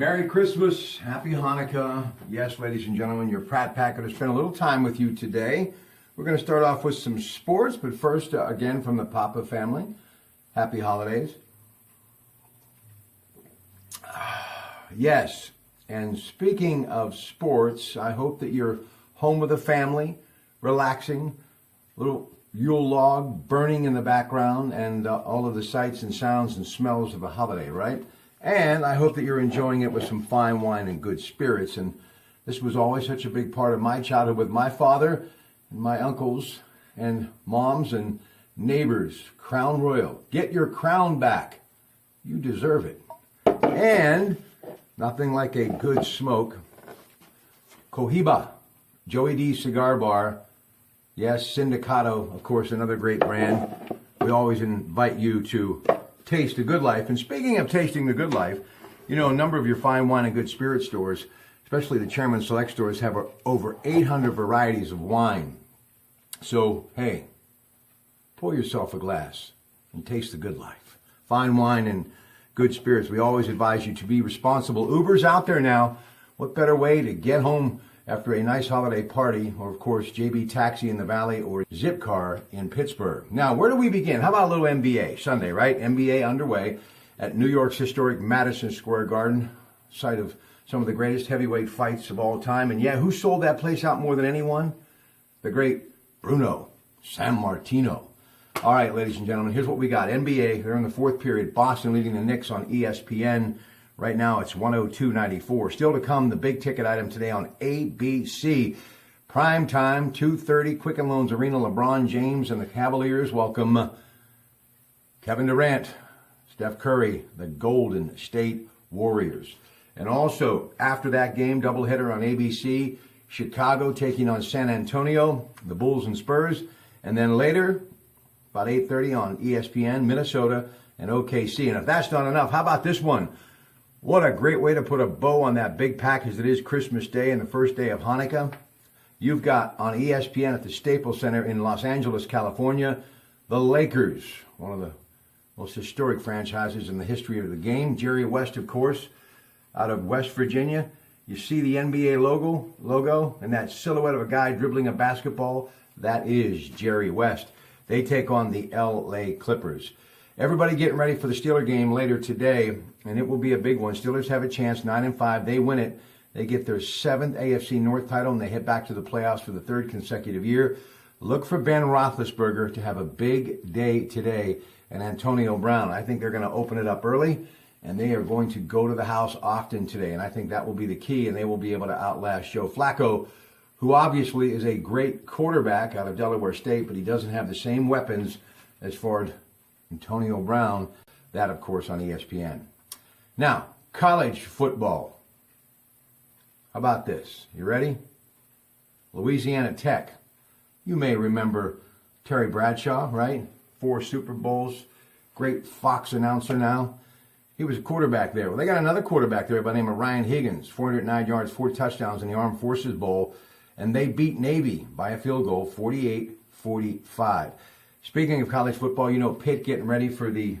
Merry Christmas, Happy Hanukkah. Yes, ladies and gentlemen, your Pratt Packer to spend a little time with you today. We're going to start off with some sports, but first, again, from the Papa family, happy holidays. Yes, and speaking of sports, I hope that you're home with a family, relaxing, little Yule log burning in the background, and all of the sights and sounds and smells of the holiday, right? And I hope that you're enjoying it with some fine wine and good spirits. And this was always such a big part of my childhood with my father and my uncles and moms and neighbors. Crown Royal. Get your crown back. You deserve it. And nothing like a good smoke. Cohiba, Joey D's Cigar Bar. Yes, Sindicato, of course, another great brand. We always invite you to taste the good life. And speaking of tasting the good life, you know, a number of your fine wine and good spirit stores, especially the Chairman Select stores, have over 800 varieties of wine. So, hey, pour yourself a glass and taste the good life. Fine wine and good spirits. We always advise you to be responsible. Uber's out there now. What better way to get home after a nice holiday party, or of course, JB Taxi in the Valley or Zipcar in Pittsburgh. Now, where do we begin? How about a little NBA? Sunday, right? NBA underway at New York's historic Madison Square Garden, site of some of the greatest heavyweight fights of all time. And yeah, who sold that place out more than anyone? The great Bruno Sammartino. All right, ladies and gentlemen, here's what we got. NBA, they're in the fourth period. Boston leading the Knicks on ESPN. Right now, it's 102.94. Still to come, the big ticket item today on ABC. Prime time, 2:30, Quicken Loans Arena. LeBron James and the Cavaliers welcome Kevin Durant, Steph Curry, the Golden State Warriors. And also, after that game, doubleheader on ABC, Chicago taking on San Antonio, the Bulls and Spurs. And then later, about 8:30 on ESPN, Minnesota and OKC. And if that's not enough, how about this one? What a great way to put a bow on that big package that is Christmas Day and the first day of Hanukkah. You've got on ESPN at the Staples Center in Los Angeles, California, the Lakers, one of the most historic franchises in the history of the game. Jerry West, of course, out of West Virginia. You see the NBA logo and that silhouette of a guy dribbling a basketball. That is Jerry West. They take on the LA Clippers. Everybody getting ready for the Steeler game later today, and it will be a big one. Steelers have a chance, 9-5. They win it. They get their 7th AFC North title, and they head back to the playoffs for the 3rd consecutive year. Look for Ben Roethlisberger to have a big day today, and Antonio Brown. I think they're going to open it up early, and they are going to go to the house often today, and I think that will be the key, and they will be able to outlast Joe Flacco, who obviously is a great quarterback out of Delaware State, but he doesn't have the same weapons as far as Antonio Brown, that, of course, on ESPN. Now, college football. How about this? You ready? Louisiana Tech. You may remember Terry Bradshaw, right? 4 Super Bowls. Great Fox announcer now. He was a quarterback there. Well, they got another quarterback there by the name of Ryan Higgins. 409 yards, 4 touchdowns in the Armed Forces Bowl. And they beat Navy by a field goal, 48-45. Speaking of college football, you know Pitt getting ready for the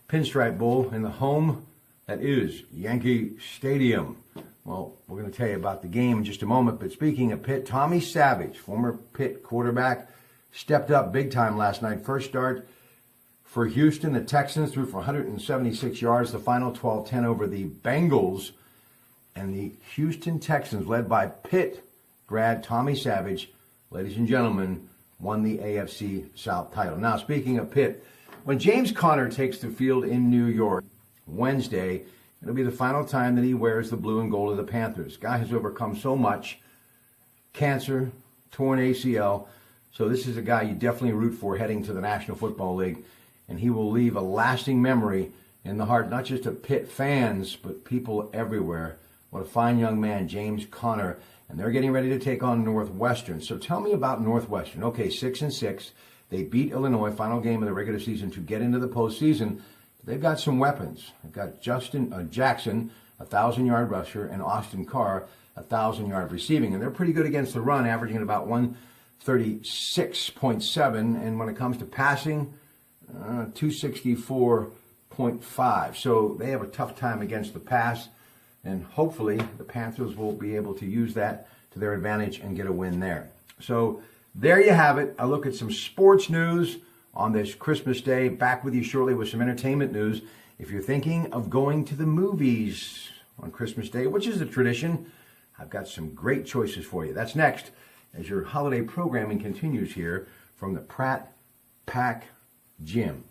Pinstripe Bowl in the home that is Yankee Stadium. Well, we're going to tell you about the game in just a moment. But speaking of Pitt, Tommy Savage, former Pitt quarterback, stepped up big time last night. First start for Houston. The Texans threw for 176 yards. The final 12-10 over the Bengals. And the Houston Texans, led by Pitt grad Tommy Savage, ladies and gentlemen, won the AFC South title. Now, speaking of Pitt, when James Conner takes the field in New York Wednesday, it'll be the final time that he wears the blue and gold of the Panthers. Guy has overcome so much, cancer, torn ACL, so this is a guy you definitely root for heading to the National Football League, and he will leave a lasting memory in the heart, not just of Pitt fans, but people everywhere. What a fine young man, James Conner. And they're getting ready to take on Northwestern. So tell me about Northwestern. Okay, 6-6. They beat Illinois, final game of the regular season to get into the postseason. They've got some weapons. They've got Justin Jackson, a 1,000-yard rusher, and Austin Carr, a 1,000-yard receiving. And they're pretty good against the run, averaging at about 136.7. And when it comes to passing, 264.5. So they have a tough time against the pass. and hopefully the Panthers will be able to use that to their advantage and get a win there. So there you have it. A look at some sports news on this Christmas Day. Back with you shortly with some entertainment news. If you're thinking of going to the movies on Christmas Day, which is a tradition, I've got some great choices for you. That's next as your holiday programming continues here from the Pratte Pack Gym.